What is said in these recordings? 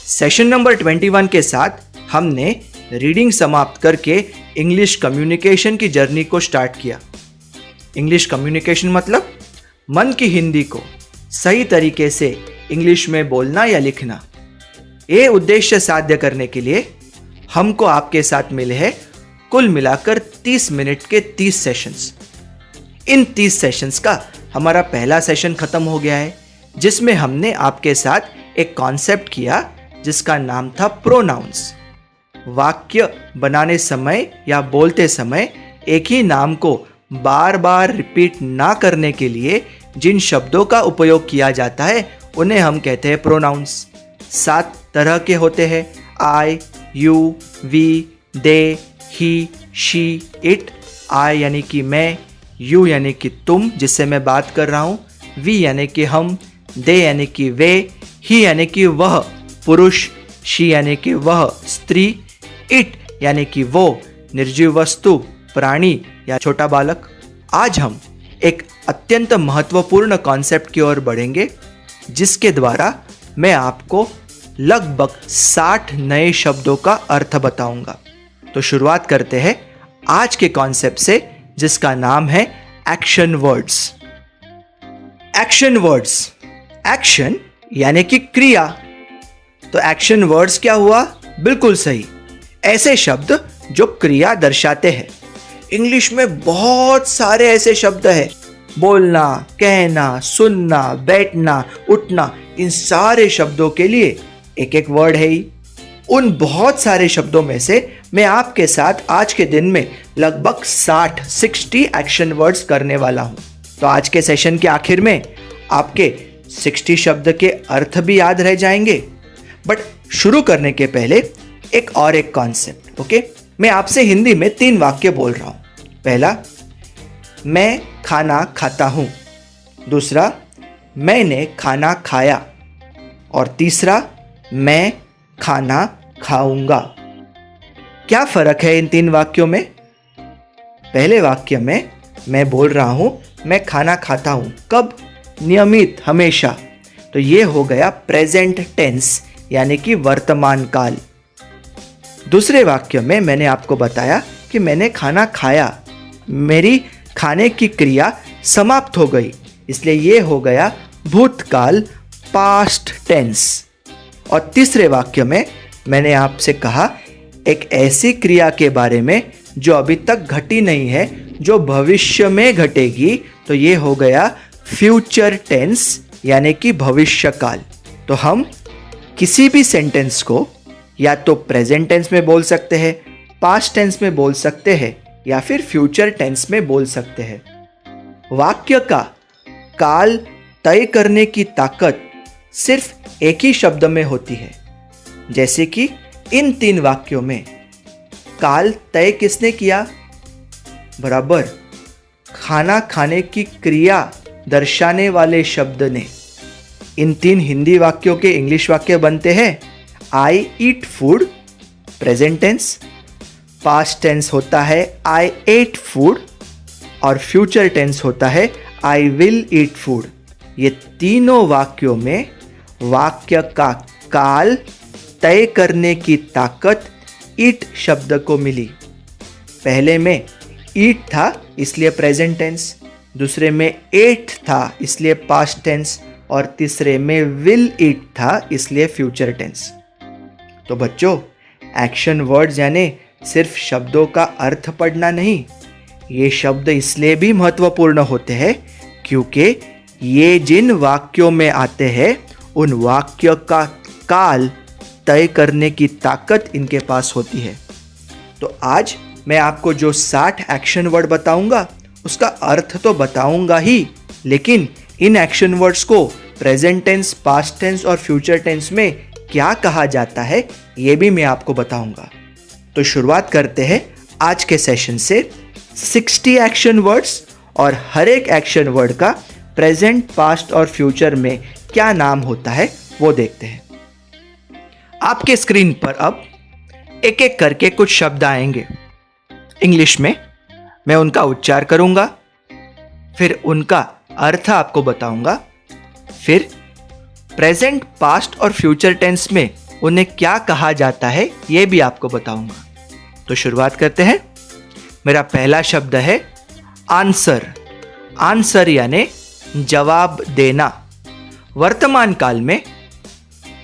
Session number 21 के साथ हमने रीडिंग समाप्त करके इंग्लिश कम्युनिकेशन की जर्नी को स्टार्ट किया। इंग्लिश कम्युनिकेशन मतलब मन की हिंदी को सही तरीके से इंग्लिश में बोलना या लिखना। ये उद्देश्य साध्य करने के लिए हमको आपके साथ मिले हैं कुल मिलाकर 30 मिनट के 30 सेशंस। इन 30 सेशंस का हमारा पहला सेशन खत्म हो गया है, जिसमें हमने आपके साथ एक कॉन्सेप्ट किया जिसका नाम था प्रोनाउंस। वाक्य बनाने समय या बोलते समय एक ही नाम को बार बार रिपीट ना करने के लिए जिन शब्दों का उपयोग किया जाता है उन्हें हम कहते हैं प्रोनाउंस। 7 तरह के होते हैं, I, you, we, they, he, she, it. I यानी कि मैं, यू यानी कि तुम जिससे मैं बात कर रहा हूँ, वी यानी कि हम, दे यानी कि वे, ही यानी कि वह पुरुष, शी यानी कि वह स्त्री, इट यानी कि वो निर्जीव वस्तु, प्राणी या छोटा बालक। आज हम एक अत्यंत महत्वपूर्ण कॉन्सेप्ट की ओर बढ़ेंगे जिसके द्वारा मैं आपको लगभग 60 नए शब्दों का अर्थ बताऊंगा। तो शुरुआत करते हैं आज के कॉन्सेप्ट से जिसका नाम है action words. Action words, action यानी कि क्रिया। तो एक्शन वर्ड्स क्या हुआ? बिल्कुल सही, ऐसे शब्द जो क्रिया दर्शाते हैं। इंग्लिश में बहुत सारे ऐसे शब्द हैं, बोलना, कहना, सुनना, बैठना, उठना, इन सारे शब्दों के लिए एक एक वर्ड है ही। उन बहुत सारे शब्दों में से मैं आपके साथ आज के दिन में लगभग 60 एक्शन वर्ड्स करने वाला हूं। तो आज के सेशन के आखिर में आपके 60 शब्द के अर्थ भी याद रह जाएंगे। बट शुरू करने के पहले एक कॉन्सेप्ट, ओके? मैं आपसे हिंदी में 3 वाक्य बोल रहा हूं। पहला, मैं खाना खाता हूं। दूसरा, मैंने खाना खाया। और तीसरा, मैं खाना खाऊंगा। क्या फर्क है इन 3 वाक्यों में? पहले वाक्य में मैं बोल रहा हूं मैं खाना खाता हूं। कब? नियमित, हमेशा। तो ये हो गया प्रेजेंट टेंस यानी कि वर्तमान काल। दूसरे वाक्य में मैंने आपको बताया कि मैंने खाना खाया, मेरी खाने की क्रिया समाप्त हो गई, इसलिए ये हो गया भूतकाल, पास्ट टेंस। और तीसरे वाक्य में मैंने आपसे कहा एक ऐसी क्रिया के बारे में जो अभी तक घटी नहीं है, जो भविष्य में घटेगी, तो ये हो गया फ्यूचर टेंस यानी कि भविष्यकाल। तो हम किसी भी सेंटेंस को या तो प्रेजेंट टेंस में बोल सकते हैं, पास्ट टेंस में बोल सकते हैं या फिर फ्यूचर टेंस में बोल सकते हैं। वाक्य का काल तय करने की ताकत सिर्फ एक ही शब्द में होती है। जैसे कि इन 3 वाक्यों में काल तय किसने किया? बराबर खाना खाने की क्रिया दर्शाने वाले शब्द ने। इन 3 हिंदी वाक्यों के इंग्लिश वाक्य बनते हैं I eat food, present tense. Past tense होता है आई एट फूड और फ्यूचर टेंस होता है आई विल ईट फूड। ये तीनों वाक्यों में वाक्य का काल तय करने की ताकत ईट शब्द को मिली। पहले में ईट था इसलिए प्रेजेंट टेंस, दूसरे में एट था इसलिए पास्ट टेंस और तीसरे में विल ईट था इसलिए फ्यूचर टेंस। तो बच्चों, एक्शन वर्ड्स यानी सिर्फ शब्दों का अर्थ पढ़ना नहीं, ये शब्द इसलिए भी महत्वपूर्ण होते हैं क्योंकि ये जिन वाक्यों में आते हैं उन वाक्य का काल तय करने की ताकत इनके पास होती है। तो आज मैं आपको जो 60 एक्शन वर्ड बताऊंगा उसका अर्थ तो बताऊंगा ही, लेकिन इन एक्शन वर्ड्स को प्रेजेंट टेंस, पास्ट टेंस और फ्यूचर टेंस में क्या कहा जाता है ये भी मैं आपको बताऊंगा। तो शुरुआत करते हैं आज के सेशन से। 60 एक्शन वर्ड्स और हर एक एक्शन वर्ड का प्रेजेंट, पास्ट और फ्यूचर में क्या नाम होता है वो देखते हैं। आपके स्क्रीन पर अब एक एक करके कुछ शब्द आएंगे इंग्लिश में। मैं उनका उच्चार करूंगा, फिर उनका अर्थ आपको बताऊंगा, फिर प्रेजेंट, पास्ट और फ्यूचर टेंस में उन्हें क्या कहा जाता है ये भी आपको बताऊंगा। तो शुरुआत करते हैं। मेरा पहला शब्द है आंसर। आंसर यानी जवाब देना। वर्तमान काल में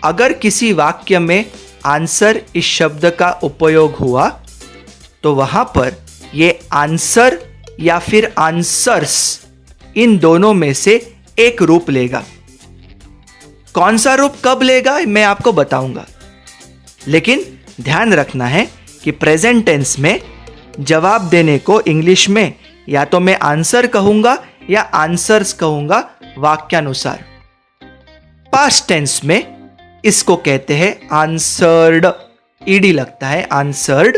अगर किसी वाक्य में आंसर इस शब्द का उपयोग हुआ तो वहां पर ये आंसर या फिर आंसर्स इन दोनों में से एक रूप लेगा। कौन सा रूप कब लेगा मैं आपको बताऊंगा, लेकिन ध्यान रखना है कि प्रेजेंट टेंस में जवाब देने को इंग्लिश में या तो मैं आंसर कहूंगा या आंसर्स कहूंगा वाक्यानुसार। पास्ट टेंस में इसको कहते हैं आंसर्ड, ईडी लगता है आंसर्ड,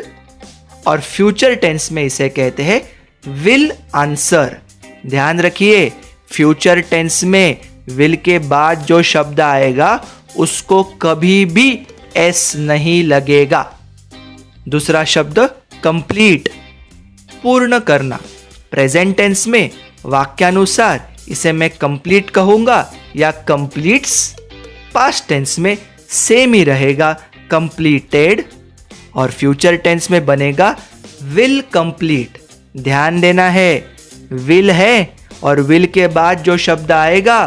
और फ्यूचर टेंस में इसे कहते हैं विल आंसर। ध्यान रखिए, फ्यूचर टेंस में विल के बाद जो शब्द आएगा उसको कभी भी एस नहीं लगेगा। दूसरा शब्द कंप्लीट, पूर्ण करना। प्रेजेंट टेंस में वाक्यानुसार इसे मैं कंप्लीट कहूंगा या कंप्लीट्स। पास्ट टेंस में सेम ही रहेगा, कंप्लीटेड, और फ्यूचर टेंस में बनेगा विल कंप्लीट। ध्यान देना है, विल है और विल के बाद जो शब्द आएगा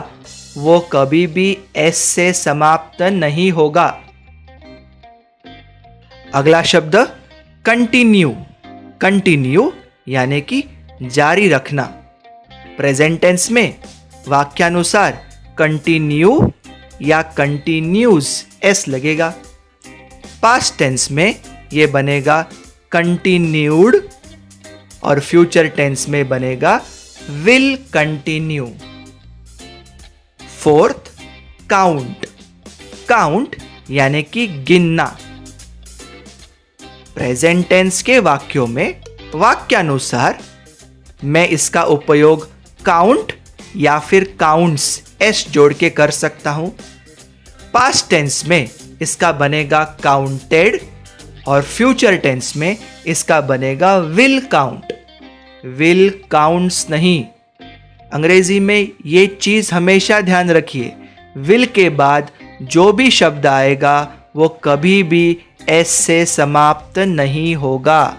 वो कभी भी एस से समाप्त नहीं होगा। अगला शब्द कंटिन्यू। कंटिन्यू यानी कि जारी रखना। प्रेजेंट टेंस में वाक्यानुसार कंटिन्यू या कंटिन्यूज एस लगेगा। पास्ट टेंस में ये बनेगा कंटिन्यूड और फ्यूचर टेंस में बनेगा will continue. Fourth, count. Count यानी कि गिनना। प्रेजेंट टेंस के वाक्यों में वाक्यानुसार मैं इसका उपयोग काउंट या फिर काउंट्स एस जोड़ के कर सकता हूं। पास्ट टेंस में इसका बनेगा काउंटेड और फ्यूचर टेंस में इसका बनेगा विल काउंट। विल काउंट्स नहीं। अंग्रेजी में ये चीज हमेशा ध्यान रखिए, विल के बाद जो भी शब्द आएगा वो कभी भी एस से समाप्त नहीं होगा।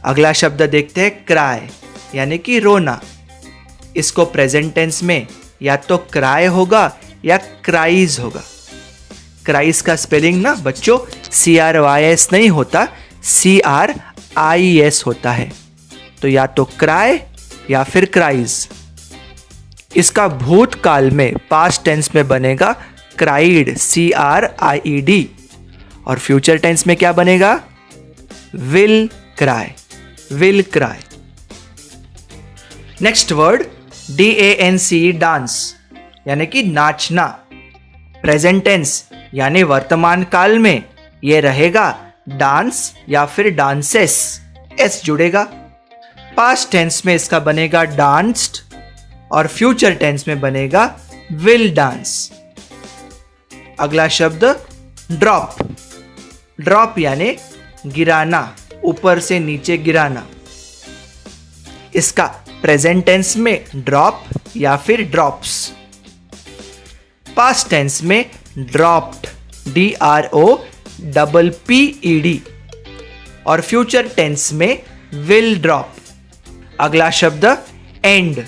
अगला शब्द देखते हैं क्राई यानी कि रोना। इसको प्रेजेंट टेंस में या तो क्राई होगा या क्राइज होगा। क्राइज का स्पेलिंग ना बच्चों CRYS नहीं होता, CRIS होता है। तो या तो क्राई या फिर क्राइज। इसका भूतकाल में पास्ट टेंस में बनेगा क्राइड, CRIED, और फ्यूचर टेंस में क्या बनेगा will cry, will cry. Next word DANCE, dance यानी कि नाचना। प्रेजेंट टेंस यानी वर्तमान काल में यह रहेगा डांस या फिर डांसेस, एस जुड़ेगा। पास्ट टेंस में इसका बनेगा डांस्ड और फ्यूचर टेंस में बनेगा विल डांस। अगला शब्द ड्रॉप। ड्रॉप यानी गिराना, ऊपर से नीचे गिराना। इसका प्रेजेंट टेंस में ड्रॉप या फिर ड्रॉप्स। पास्ट टेंस में ड्रॉप्ड, DROPPED, और फ्यूचर टेंस में विल ड्रॉप। अगला शब्द एंड।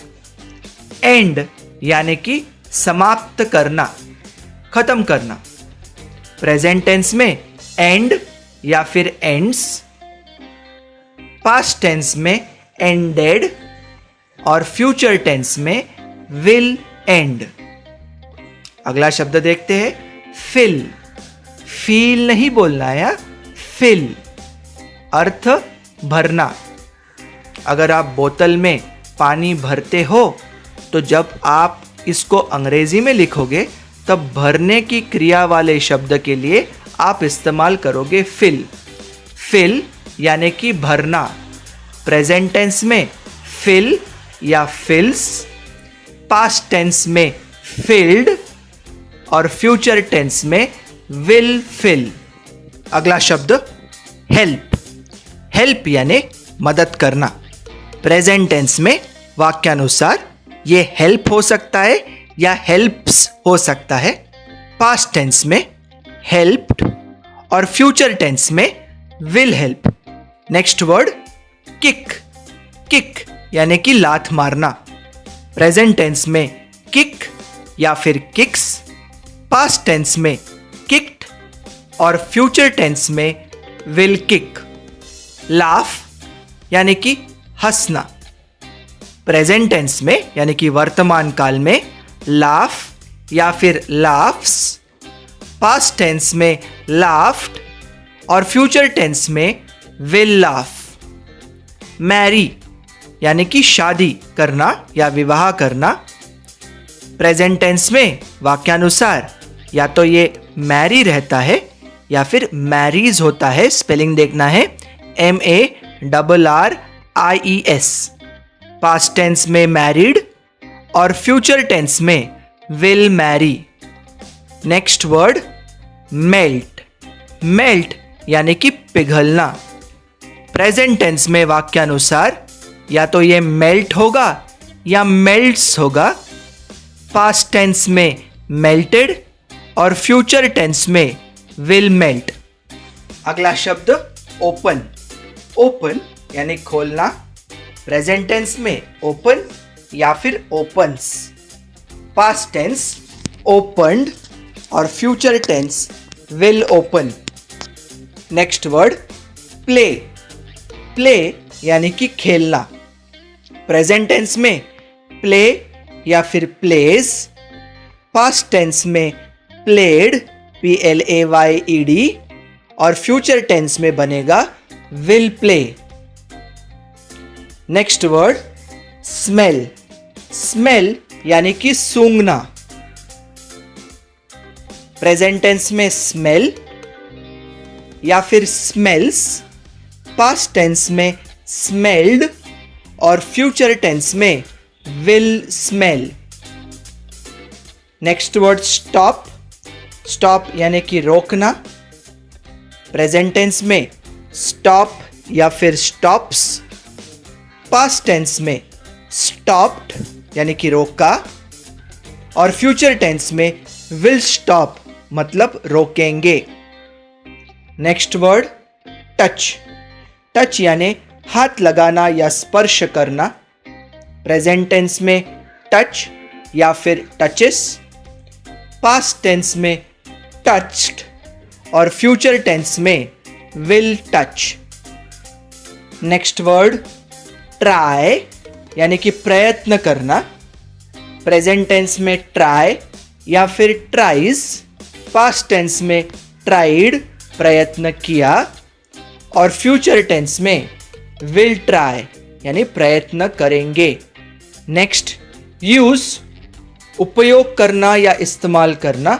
एंड यानी कि समाप्त करना, खत्म करना। प्रेजेंट टेंस में एंड या फिर एंड्स। पास्ट टेंस में एंडेड और फ्यूचर टेंस में विल एंड। अगला शब्द देखते हैं फिल। फील नहीं बोलना है, फिल, अर्थ भरना। अगर आप बोतल में पानी भरते हो तो जब आप इसको अंग्रेजी में लिखोगे तब भरने की क्रिया वाले शब्द के लिए आप इस्तेमाल करोगे फिल। फिल यानी कि भरना। प्रेजेंट टेंस में फिल या फिल्स, पास्ट टेंस में फिल्ड और फ्यूचर टेंस में विल फिल। अगला शब्द हेल्प। हेल्प यानी मदद करना। प्रेजेंट टेंस में वाक्यानुसार ये हेल्प हो सकता है या हेल्प्स हो सकता है। पास्ट टेंस में हेल्प्ड और फ्यूचर टेंस में will help. Next word kick, kick यानी कि लात मारना। प्रेजेंट टेंस में किक या फिर किक्स, पास्ट टेंस में किक्ड और फ्यूचर टेंस में विल किक। लाफ यानी कि हंसना। प्रेजेंट टेंस में यानी कि वर्तमान काल में लाफ या फिर लाफ्स, पास्ट टेंस में लाफ्ड और फ्यूचर टेंस में विल लाफ। मैरी यानी कि शादी करना या विवाह करना। प्रेजेंट टेंस में वाक्यानुसार या तो ये मैरी रहता है या फिर मैरीज होता है। स्पेलिंग देखना है MARRIES। पास्ट टेंस में मैरिड और फ्यूचर टेंस में will marry. Next word melt, melt यानी कि पिघलना। प्रेजेंट टेंस में वाक्यानुसार या तो ये मेल्ट होगा या मेल्ट्स होगा। पास्ट टेंस में मेल्टेड और फ्यूचर टेंस में विल मेल्ट। अगला शब्द ओपन, ओपन यानी खोलना। प्रेजेंट टेंस में ओपन या फिर ओपन्स, पास्ट टेंस ओपन्ड और future tense will open. Next word play, play यानी कि खेलना। प्रेजेंट टेंस में प्ले या फिर प्लेज, पास्ट टेंस में प्लेड PLAYED और फ्यूचर टेंस में बनेगा will play. Next word smell, smell यानी कि सूंघना। प्रेजेंट टेंस में स्मेल या फिर स्मेल्स, पास्ट टेंस में स्मेल्ड और फ्यूचर टेंस में will smell. Next word stop, stop यानी कि रोकना। प्रेजेंट टेंस में स्टॉप या फिर स्टॉप्स, पास्ट टेंस में स्टॉप्ड यानी कि रोका और फ्यूचर टेंस में विल स्टॉप मतलब रोकेंगे। नेक्स्ट वर्ड टच, टच यानी हाथ लगाना या स्पर्श करना। प्रेजेंट टेंस में टच या फिर टचेस, पास्ट टेंस में टच्ड और फ्यूचर टेंस में will touch. Next word try यानी कि प्रयत्न करना। प्रेजेंट टेंस में ट्राई या फिर ट्राइज, पास्ट टेंस में ट्राइड प्रयत्न किया और फ्यूचर टेंस में विल ट्राई यानी प्रयत्न करेंगे। नेक्स्ट यूज, उपयोग करना या इस्तेमाल करना।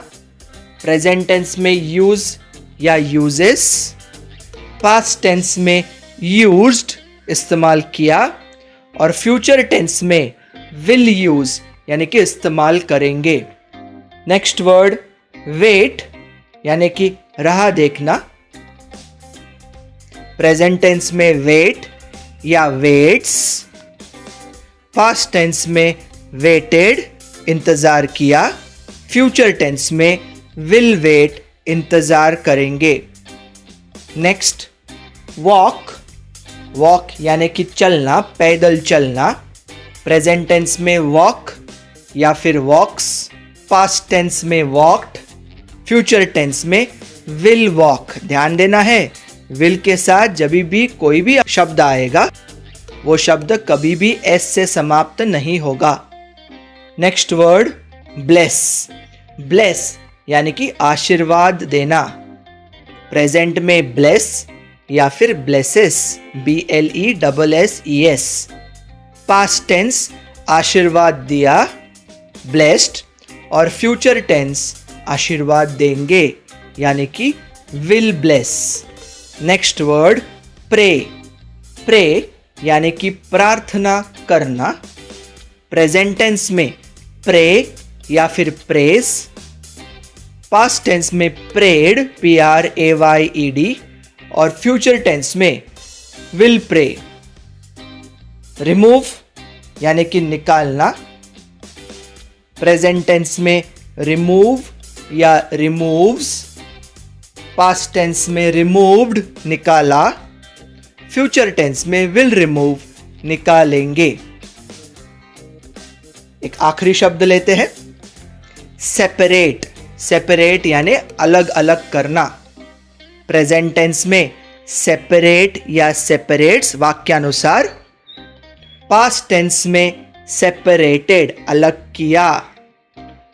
प्रेजेंट टेंस में यूज या यूजेस, पास्ट टेंस में यूज्ड इस्तेमाल किया और फ्यूचर टेंस में विल यूज यानी कि इस्तेमाल करेंगे। नेक्स्ट वर्ड वेट यानी कि राह देखना। प्रेजेंट टेंस में वेट या वेट्स, पास्ट टेंस में वेटेड इंतजार किया, फ्यूचर टेंस में विल वेट इंतजार करेंगे। नेक्स्ट वॉक, वॉक यानी कि चलना, पैदल चलना। प्रेजेंट टेंस में वॉक या फिर वॉक्स, पास्ट टेंस में वॉक्ड, फ्यूचर टेंस में विल वॉक। ध्यान देना है विल के साथ जब भी कोई भी शब्द आएगा वो शब्द कभी भी एस से समाप्त नहीं होगा। नेक्स्ट वर्ड ब्लेस, ब्लेस यानी कि आशीर्वाद देना। प्रेजेंट में ब्लेस या फिर ब्लेसेस, BLESSES। पास्ट टेंस आशीर्वाद दिया, ब्लेस्ड और फ्यूचर टेंस आशीर्वाद देंगे यानी कि will bless. Next word pray, pray यानी कि प्रार्थना करना। प्रेजेंट टेंस में प्रे या फिर प्रेस, पास्ट टेंस में प्रेड PRAYED और फ्यूचर टेंस में विल प्रे। रिमूव यानी कि निकालना। प्रेजेंट टेंस में रिमूव या रिमूव्स, पास्ट टेंस में रिमूव्ड निकाला, फ्यूचर टेंस में विल रिमूव निकालेंगे। एक आखिरी शब्द लेते हैं, सेपरेट। सेपरेट यानी अलग अलग करना। प्रेजेंट टेंस में सेपरेट या सेपरेट्स वाक्यानुसार, पास्ट टेंस में सेपरेटेड अलग किया,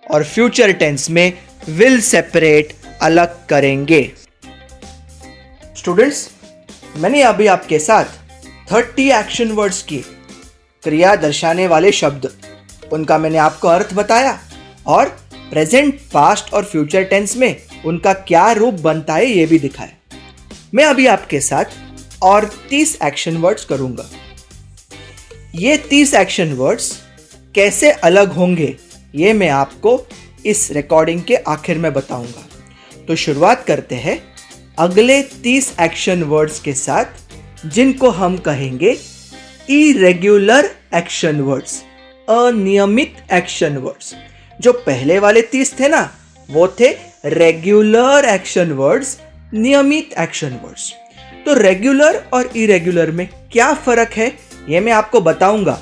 और फ्यूचर टेंस में विल सेपरेट अलग करेंगे। स्टूडेंट्स, मैंने अभी आपके साथ 30 एक्शन वर्ड्स की क्रिया दर्शाने वाले शब्द, उनका मैंने आपको अर्थ बताया और प्रेजेंट, पास्ट और फ्यूचर टेंस में उनका क्या रूप बनता है ये भी दिखाया। मैं अभी आपके साथ और 30 एक्शन वर्ड्स करूंगा। ये 30 एक्शन वर्ड्स कैसे अलग होंगे ये मैं आपको इस रिकॉर्डिंग के आखिर में बताऊंगा। तो शुरुआत करते हैं अगले 30 एक्शन वर्ड्स के साथ, जिनको हम कहेंगे इरेग्युलर एक्शन वर्ड्स, अनियमित एक्शन वर्ड्स। जो पहले वाले 30 थे ना, वो थे रेगुलर एक्शन वर्ड्स, नियमित एक्शन वर्ड्स। तो रेगुलर और इरेगुलर में क्या फर्क है ये मैं आपको बताऊंगा,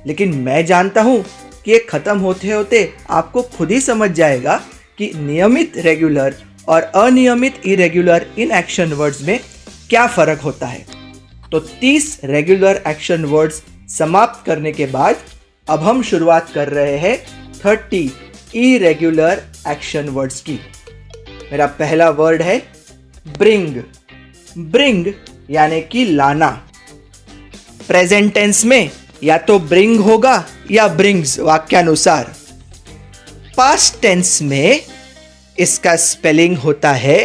लेकिन मैं जानता हूं कि ये खत्म होते होते आपको खुद ही समझ जाएगा कि नियमित रेगुलर और अनियमित इरेगुलर इन एक्शन वर्ड्स में क्या फर्क होता है। तो 30 रेगुलर एक्शन वर्ड्स समाप्त करने के बाद अब हम शुरुआत कर रहे हैं 30 इरेगुलर एक्शन वर्ड्स की। मेरा पहला वर्ड है ब्रिंग। ब्रिंग यानी कि लाना। प्रेजेंट टेंस में या तो ब्रिंग होगा या ब्रिंग्स वाक्यानुसार। पास्ट टेंस में इसका स्पेलिंग होता है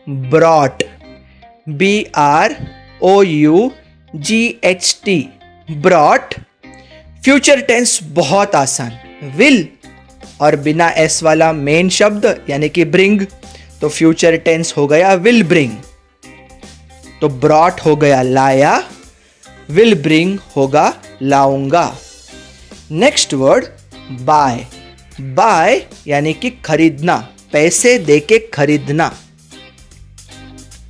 brought, BROUGHT, brought. Future tense बहुत आसान, विल और बिना एस वाला मेन शब्द यानी कि ब्रिंग, तो फ्यूचर टेंस हो गया विल ब्रिंग। तो ब्रॉट हो गया लाया, विल ब्रिंग होगा लाऊंगा। Next word by. बाय यानी कि खरीदना, पैसे देके खरीदना।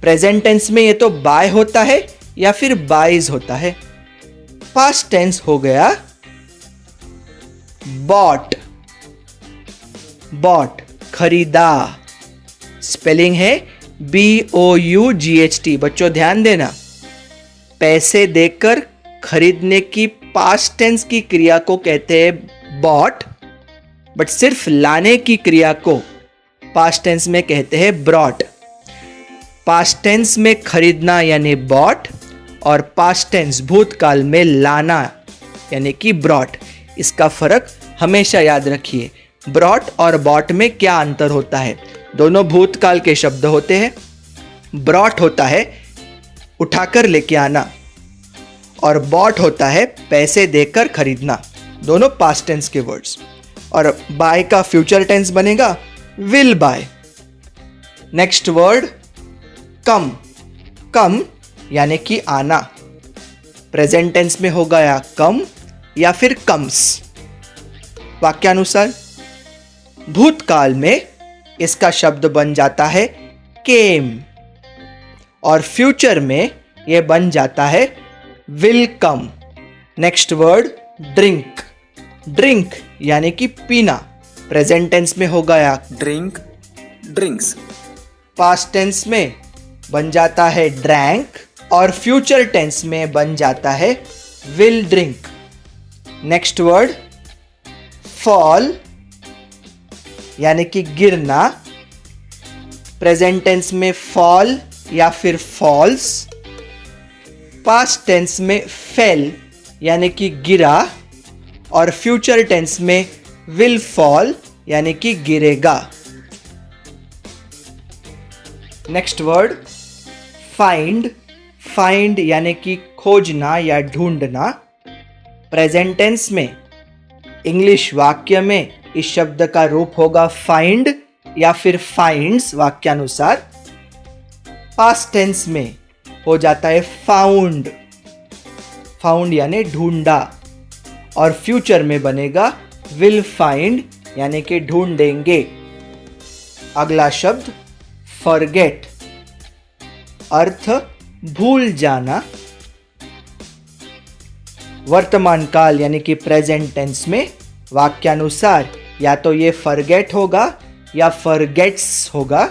प्रेजेंट टेंस में ये तो बाय होता है या फिर बाइज होता है। पास्ट टेंस हो गया बॉट। बॉट खरीदा, स्पेलिंग है BOUGHT। बच्चों ध्यान देना, पैसे देकर खरीदने की पास्ट टेंस की क्रिया को कहते हैं बॉट, बट सिर्फ लाने की क्रिया को पास्ट टेंस में कहते हैं ब्रॉट। पास्ट टेंस में खरीदना यानी बॉट और पास्ट टेंस भूतकाल में लाना यानी कि ब्रॉट। इसका फर्क हमेशा याद रखिए, ब्रॉट और बॉट में क्या अंतर होता है। दोनों भूतकाल के शब्द होते हैं। ब्रॉट होता है उठाकर लेके आना और बॉट होता है पैसे देकर खरीदना। दोनों पास्ट टेंस के वर्ड्स। और बाय का फ्यूचर टेंस बनेगा विल बाय। नेक्स्ट वर्ड कम। कम यानी कि आना। प्रेजेंट टेंस में हो गया कम या फिर कम्स वाक्यानुसार। भूतकाल में इसका शब्द बन जाता है केम और फ्यूचर में यह बन जाता है will come. Next word drink. Drink यानी कि पीना। प्रेजेंट टेंस में हो गया ड्रिंक, ड्रिंक्स। पास्ट टेंस में बन जाता है ड्रैंक और फ्यूचर टेंस में बन जाता है will drink. Next word fall यानी कि गिरना। प्रेजेंट टेंस में फॉल या फिर फॉल्स। पास्ट टेंस में फेल यानी कि गिरा और फ्यूचर टेंस में विल फॉल यानी कि गिरेगा। Next word find. फाइंड यानी कि खोजना या ढूंढना। प्रेजेंट टेंस में इंग्लिश वाक्य में इस शब्द का रूप होगा फाइंड या फिर फाइंड्स वाक्यानुसार। पास्ट टेंस में हो जाता है फाउंड। फाउंड यानी ढूंढा और फ्यूचर में बनेगा विल फाइंड यानी कि ढूंढेंगे। अगला शब्द फॉरगेट, अर्थ भूल जाना। वर्तमान काल यानी कि प्रेजेंट टेंस में वाक्यानुसार या तो ये फॉरगेट होगा या फॉरगेट्स होगा।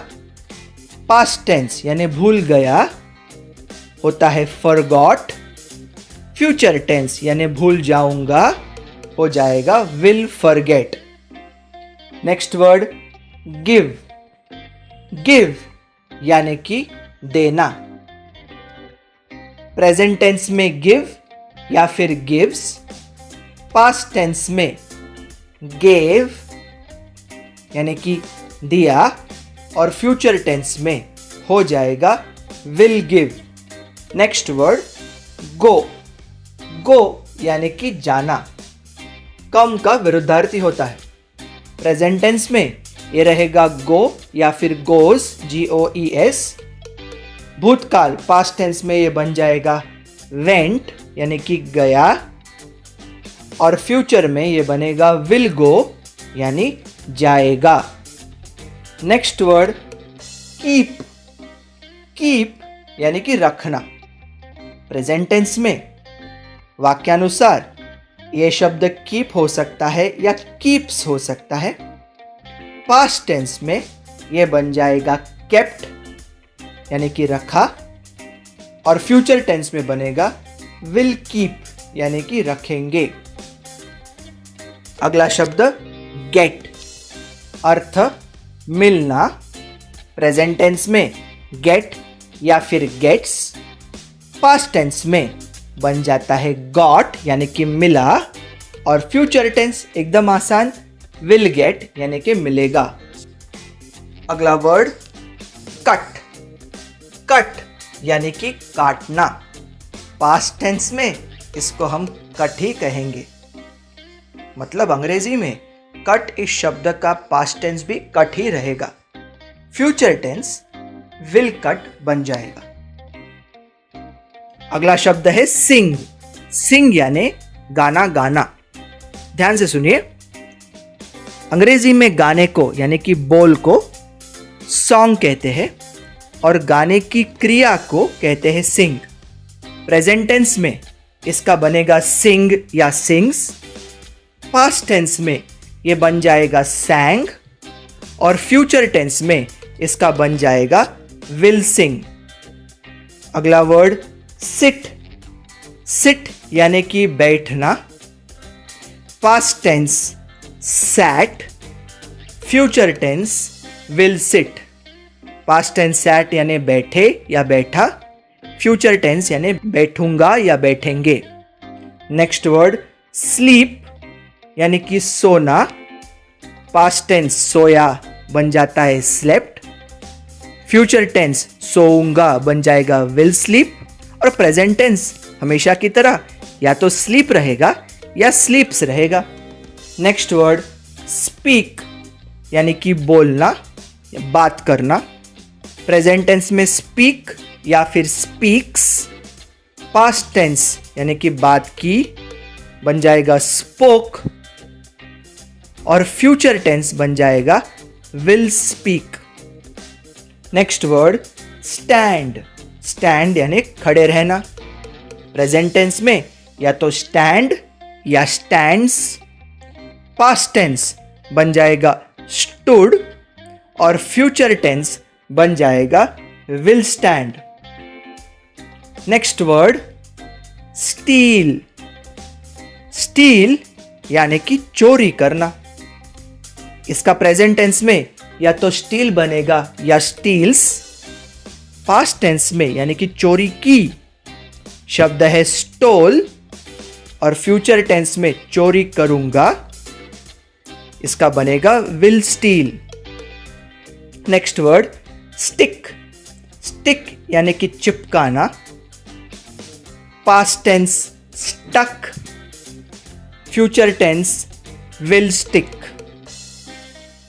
पास्ट टेंस यानी भूल गया होता है फॉरगॉट। फ्यूचर टेंस यानी भूल जाऊंगा हो जाएगा will forget. Next word give, give यानी कि देना। प्रेजेंट टेंस में गिव या फिर गिव्स, पास्ट टेंस में गेव यानी कि दिया, और फ्यूचर टेंस में हो जाएगा will give. Next word go, go यानी कि जाना। कम का विरुद्धार्थी होता है। प्रेजेंट टेंस में ये रहेगा गो या फिर गोज, GOES। भूतकाल पास्ट टेंस में ये बन जाएगा वेंट यानी कि गया, और फ्यूचर में ये बनेगा विल गो यानी जाएगा। नेक्स्ट वर्ड कीप, कीप यानी कि रखना। प्रेजेंट टेंस में वाक्यानुसार ये शब्द कीप हो सकता है या कीप्स हो सकता है। पास्ट टेंस में ये बन जाएगा केप्ट यानी कि रखा, और फ्यूचर टेंस में बनेगा विल कीप यानी कि रखेंगे। अगला शब्द गेट, अर्थ मिलना। प्रेजेंट टेंस में गेट या फिर गेट्स, पास्ट टेंस में बन जाता है गॉट यानी कि मिला, और फ्यूचर टेंस एकदम आसान विल गेट यानी कि मिलेगा। अगला वर्ड कट, कट यानी कि काटना। पास्ट टेंस में इसको हम कट ही कहेंगे, मतलब अंग्रेजी में कट इस शब्द का पास्ट टेंस भी कट ही रहेगा। फ्यूचर टेंस विल कट बन जाएगा। अगला शब्द है सिंग, सिंग यानी गाना गाना। ध्यान से सुनिए, अंग्रेजी में गाने को यानी कि बोल को सॉन्ग कहते हैं और गाने की क्रिया को कहते हैं सिंग। प्रेजेंट टेंस में इसका बनेगा सिंग या सिंग्स, पास्ट टेंस में ये बन जाएगा सैंग, और फ्यूचर टेंस में इसका बन जाएगा विल सिंग। अगला वर्ड सिट, सिट यानी कि बैठना। Past tense sat, future tense will sit. Past tense sat यानी बैठे या बैठा, फ्यूचर टेंस यानी बैठूंगा या बैठेंगे। नेक्स्ट वर्ड स्लीप यानी कि सोना। पास्ट टेंस सोया बन जाता है स्लेप्ट, फ्यूचर टेंस सोऊंगा बन जाएगा विल स्लीप, और प्रेजेंट टेंस हमेशा की तरह या तो स्लीप रहेगा या स्लीप्स रहेगा। नेक्स्ट वर्ड स्पीक यानी कि बोलना या बात करना। प्रेजेंट टेंस में स्पीक या फिर स्पीक्स, पास्ट टेंस यानी कि बात की बन जाएगा स्पोक, और फ्यूचर टेंस बन जाएगा will speak. Next word stand, stand यानी खड़े रहना। प्रेजेंट टेंस में या तो स्टैंड या स्टैंड्स, पास्ट टेंस बन जाएगा स्टूड, और फ्यूचर टेंस बन जाएगा will stand. Next word steel, steel यानी कि चोरी करना। इसका प्रेजेंट टेंस में या तो स्टील बनेगा या स्टील्स, पास्ट टेंस में यानी कि चोरी की शब्द है स्टोल, और फ्यूचर टेंस में चोरी करूंगा इसका बनेगा will steal. Next word stick, stick यानी कि चिपकाना। Past tense stuck, future tense will stick.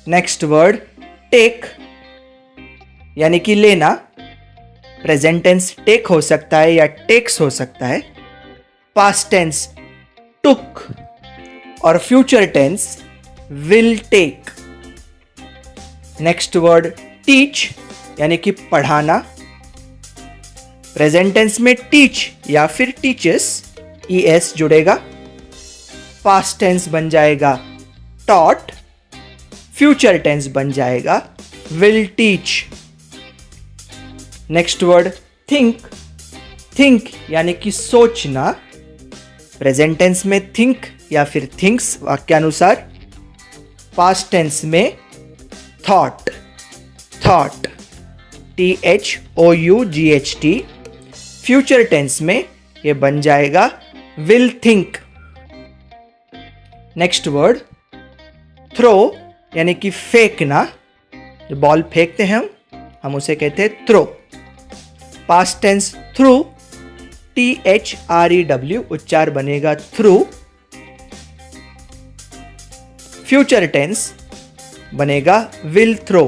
Next word take यानी कि लेना। प्रेजेंट टेंस टेक हो सकता है या टेक्स हो सकता है, पास्ट टेंस टुक, और future tense will take. Next word teach यानी कि पढ़ाना। प्रेजेंट टेंस में टीच या फिर टीचेस, ES जुड़ेगा। पास्ट टेंस बन जाएगा taught। फ्यूचर टेंस बन जाएगा will teach। Next word think। think यानी कि सोचना। प्रेजेंट टेंस में think या फिर thinks वाक्यानुसार। पास्ट टेंस में thought। thought THOUGHT। Future tense में ये बन जाएगा will think। Next word throw यानी कि फेंकना। जो बॉल फेंकते हैं हम उसे कहते हैं throw. Past tense threw, THREW उच्चार बनेगा थ्रू। फ्यूचर टेंस बनेगा विल थ्रो।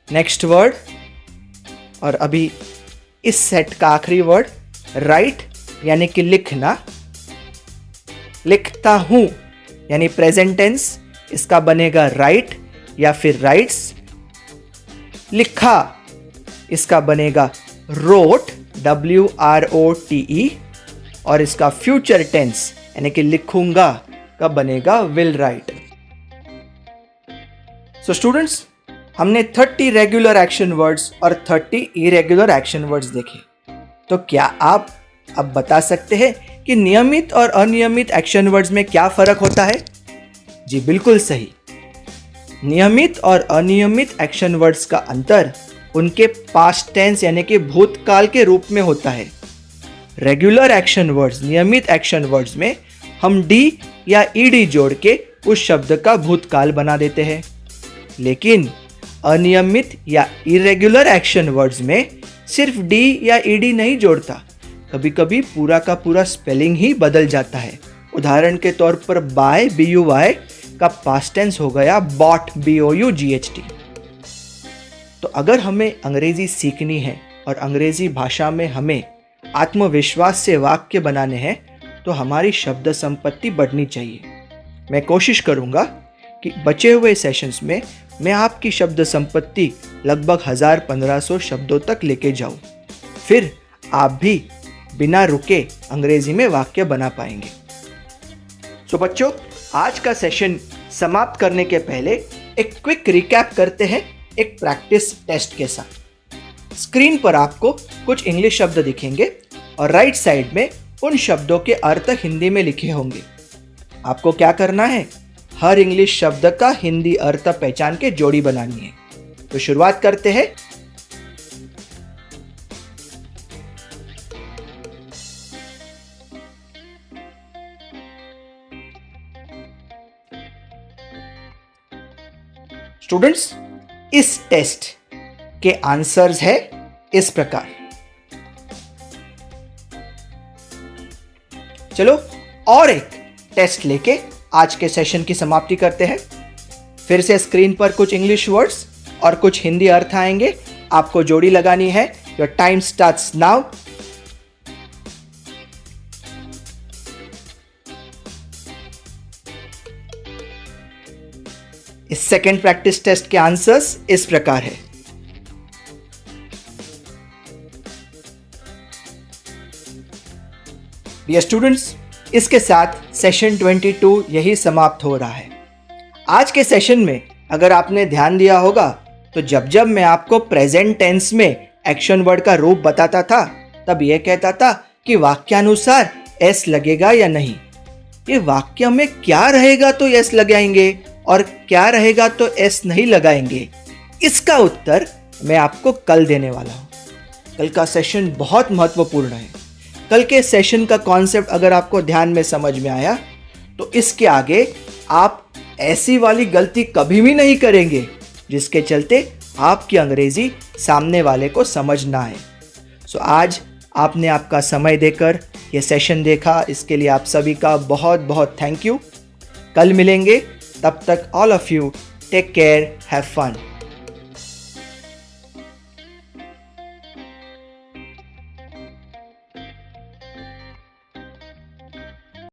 नेक्स्ट वर्ड और अभी इस सेट का आखिरी वर्ड राइट यानी कि लिखना। लिखता हूं यानी प्रेजेंट टेंस, इसका बनेगा राइट या फिर राइट्स। लिखा इसका बनेगा रोट, WROTE। और इसका फ्यूचर टेंस यानी कि लिखूंगा का बनेगा विल राइट। सो स्टूडेंट्स, हमने 30 रेगुलर एक्शन वर्ड्स और 30 इरेगुलर एक्शन वर्ड्स देखे। तो क्या आप अब बता सकते हैं कि नियमित और अनियमित एक्शन वर्ड्स में क्या फर्क होता है? जी बिल्कुल सही। नियमित और अनियमित एक्शन वर्ड्स का अंतर उनके पास्ट टेंस यानी कि भूतकाल के रूप में होता है। रेगुलर एक्शन वर्ड्स, नियमित एक्शन वर्ड्स में हम डी या ईडी जोड़ के उस शब्द का भूतकाल बना देते हैं। लेकिन अनियमित या इरेगुलर एक्शन वर्ड्स में सिर्फ डी या ईडी नहीं जोड़ता, कभी कभी पूरा का पूरा स्पेलिंग ही बदल जाता है। उदाहरण के तौर पर बाय, BUY का पास्ट टेंस हो गया बॉट, BOUGHT। तो अगर हमें अंग्रेजी सीखनी है और अंग्रेजी भाषा में हमें आत्मविश्वास से वाक्य बनाने हैं तो हमारी शब्द संपत्ति बढ़नी चाहिए। मैं कोशिश करूंगा कि बचे हुए सेशंस में मैं आपकी शब्द संपत्ति लगभग 1000-1500 शब्दों तक लेके जाऊं। फिर आप भी बिना रुके अंग्रेजी में वाक्य बना पाएंगे। तो बच्चों, आज का सेशन समाप्त करने के पहले एक क्विक रिकैप करते हैं एक प्रैक्टिस टेस्ट के साथ। स्क्रीन पर आपको कुछ इंग्लिश शब्द दिखेंगे और राइट साइड में उन शब्दों के अर्थ हिंदी में लिखे होंगे। आपको क्या करना है? हर इंग्लिश शब्द का हिंदी अर्थ पहचान के जोड़ी बनानी है। तो शुरुआत करते हैं। स्टूडेंट्स, इस टेस्ट के आंसर्स है इस प्रकार। चलो और एक टेस्ट लेके आज के सेशन की समाप्ति करते हैं। फिर से स्क्रीन पर कुछ इंग्लिश वर्ड्स और कुछ हिंदी अर्थ आएंगे। आपको जोड़ी लगानी है। Your time starts now. इस सेकेंड प्रैक्टिस टेस्ट के आंसर्स इस प्रकार है। डियर स्टूडेंट्स, इसके साथ सेशन 22 यही समाप्त हो रहा है। आज के सेशन में अगर आपने ध्यान दिया होगा तो जब जब मैं आपको प्रेजेंट टेंस में एक्शन वर्ड का रूप बताता था तब यह कहता था कि वाक्यानुसार एस लगेगा या नहीं। ये वाक्य में क्या रहेगा तो एस लगाएंगे और क्या रहेगा तो एस नहीं लगाएंगे, इसका उत्तर मैं आपको कल देने वाला हूं। कल का सेशन बहुत महत्वपूर्ण है। कल के सेशन का कॉन्सेप्ट अगर आपको ध्यान में समझ में आया तो इसके आगे आप ऐसी वाली गलती कभी भी नहीं करेंगे जिसके चलते आपकी अंग्रेजी सामने वाले को समझ ना आए। सो आज आपने आपका समय देकर ये सेशन देखा, इसके लिए आप सभी का बहुत बहुत थैंक यू। कल मिलेंगे, तब तक all of you take care, have fun.